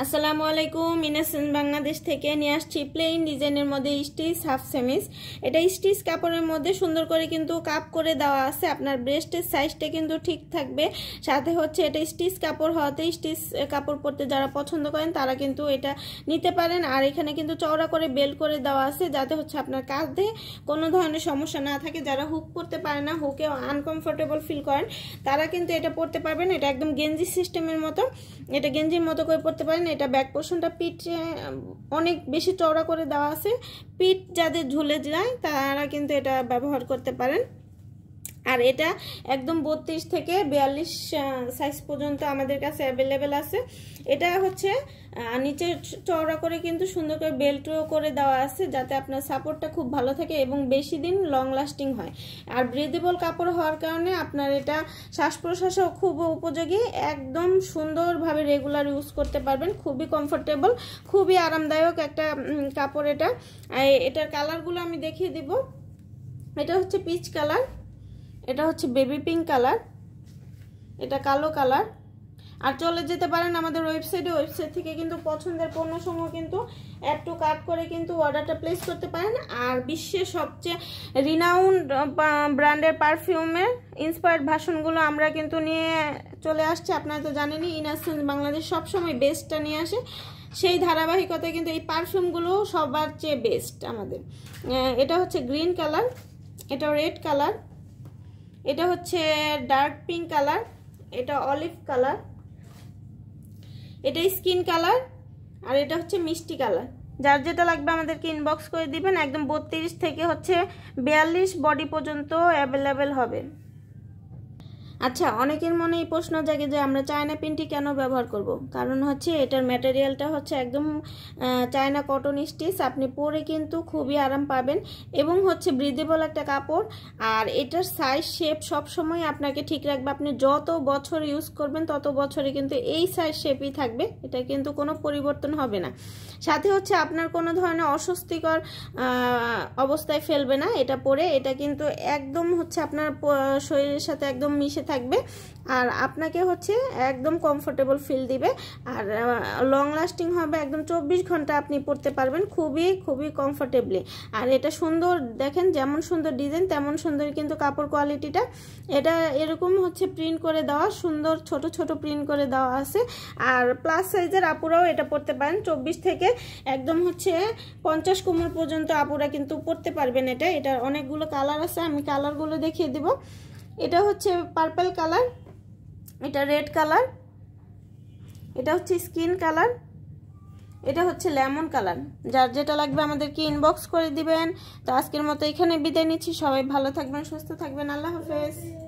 আসসালামু আলাইকুম ইনাসেন্স বাংলাদেশ থেকে নিয়ে আসছি প্লেন ডিজাইনের মধ্যে স্টিচ হাফ সেমিজ। এটা স্টিচ কাপড়ের মধ্যে সুন্দর করে কিন্তু কাপ করে দেওয়া আছে। আপনার ব্রেস্টের সাইজটা কিন্তু ঠিক থাকবে। সাথে হচ্ছে এটা স্টিচ কাপড় হওয়াতে স্টিচ কাপড় পরতে যারা পছন্দ করেন তারা কিন্তু এটা নিতে পারেন। আর এখানে কিন্তু চওড়া করে বেল্ট করে দেওয়া আছে যাতে হচ্ছে আপনার কাঁধে কোনো ধরনের সমস্যা না থাকে। যারা হুক পরতে পারে না, হুকে আনকমফোর্টেবল ফিল করেন, তারা কিন্তু এটা পরতে পারবেন। এটা একদম গেঞ্জি সিস্টেমের মতো, এটা গেঞ্জির মতো করে পরতে পারেন। এটা ব্যাক পোর্শনটা পিঠ অনেক বেশি চওড়া করে দেওয়া আছে, পিঠ যাদের ঝুলে যায় তারা কিন্তু এটা ব্যবহার করতে পারেন। আর এটা একদম 32 থেকে 42 সাইজ পর্যন্ত আমাদের কাছে অ্যাভেলেবেল আছে। এটা হচ্ছে নিচে চওড়া করে কিন্তু সুন্দর করে বেল্টও করে দেওয়া আছে যাতে আপনার সাপোর্টটা খুব ভালো থাকে এবং বেশি দিন লং লাস্টিং হয়। আর ব্রিদেবল কাপড় হওয়ার কারণে আপনার এটা শ্বাস প্রশ্বাসেও খুব উপযোগী, একদম সুন্দরভাবে রেগুলার ইউজ করতে পারবেন। খুবই কমফোর্টেবল, খুবই আরামদায়ক একটা কাপড় এটা। এটার কালারগুলো আমি দেখিয়ে দিব। এটা হচ্ছে পিচ কালার, এটা হচ্ছে বেবি পিঙ্ক কালার, এটা কালো কালার। আর চলে যেতে পারেন আমাদের ওয়েবসাইট থেকে কিন্তু পছন্দের পণ্যসমূহ কিন্তু অ্যাড টু কার্ট করে কিন্তু অর্ডারটা প্লেস করতে পারেন। আর বিশ্বের সবচেয়ে রিনাউন্ড ব্র্যান্ডের পারফিউমের ইন্সপায়ার্ড ভার্সনগুলো আমরা কিন্তু নিয়ে চলে আসছি। আপনারা তো জানেনই ইনাসেন্স বাংলাদেশ সবসময় বেস্টটা নিয়ে আসে। সেই ধারাবাহিকতায় কিন্তু এই পারফিউমগুলো সবার চেয়ে বেস্ট আমাদের। এটা হচ্ছে গ্রিন কালার, এটা রেড কালার, এটা হচ্ছে ডার্ক পিঙ্ক কালার, এটা অলিভ কালার, এটা স্কিন কালার, আর এটা হচ্ছে মিষ্টি কালার। যার যেটা লাগবে আমাদেরকে ইনবক্স করে দিবেন। একদম 32 থেকে হচ্ছে 42 বডি পর্যন্ত অ্যাভেলেবেল হবে। আচ্ছা, অনেকের মনে এই প্রশ্ন জাগে যে আমরা চায়না পিনটি কেন ব্যবহার করব। কারণ হচ্ছে এটার ম্যাটেরিয়ালটা হচ্ছে একদম চায়না কটন স্টিচ, আপনি পরে কিন্তু খুবই আরাম পাবেন এবং হচ্ছে ব্রিদেবল একটা কাপড়। আর এটার সাইজ শেপ সবসময় আপনাকে ঠিক রাখবে। আপনি যত বছর ইউজ করবেন তত বছরে কিন্তু এই সাইজ শেপই থাকবে, এটা কিন্তু কোনো পরিবর্তন হবে না। সাথে হচ্ছে আপনার কোনো ধরনের অস্বস্তিকর অবস্থায় ফেলবে না এটা পরে। এটা কিন্তু একদম হচ্ছে আপনার শরীরের সাথে একদম মিশে থাকবে আর আপনাকে হচ্ছে একদম কমফোর্টেবল ফিল দিবে। আর লং লাস্টিং হবে, একদম 24 ঘন্টা আপনি পরতে পারবেন খুবই খুবই কমফোর্টেবলি। আর এটা সুন্দর, দেখেন যেমন সুন্দর ডিজাইন তেমন সুন্দর কিন্তু কাপড় কোয়ালিটিটা। এটা এরকম হচ্ছে প্রিন্ট করে দেওয়া, সুন্দর ছোট ছোট প্রিন্ট করে দেওয়া আছে। আর প্লাস সাইজের আপুরাও এটা পরতে পারেন। 24 থেকে একদম হচ্ছে 50 কোমর পর্যন্ত আপুরা কিন্তু পরতে পারবেন এটা। এটার অনেকগুলো কালার আছে, আমি কালারগুলো দেখিয়ে দিব। এটা হচ্ছে পার্পল কালার, এটা রেড কালার, এটা হচ্ছে স্কিন কালার, এটা হচ্ছে লেমন কালার। যার যেটা লাগবে আমাদেরকে ইনবক্স করে দিবেন। তো আজকের মতো এখানে বিদায় নিচ্ছি। সবাই ভালো থাকবেন, সুস্থ থাকবেন। আল্লাহ হাফেজ।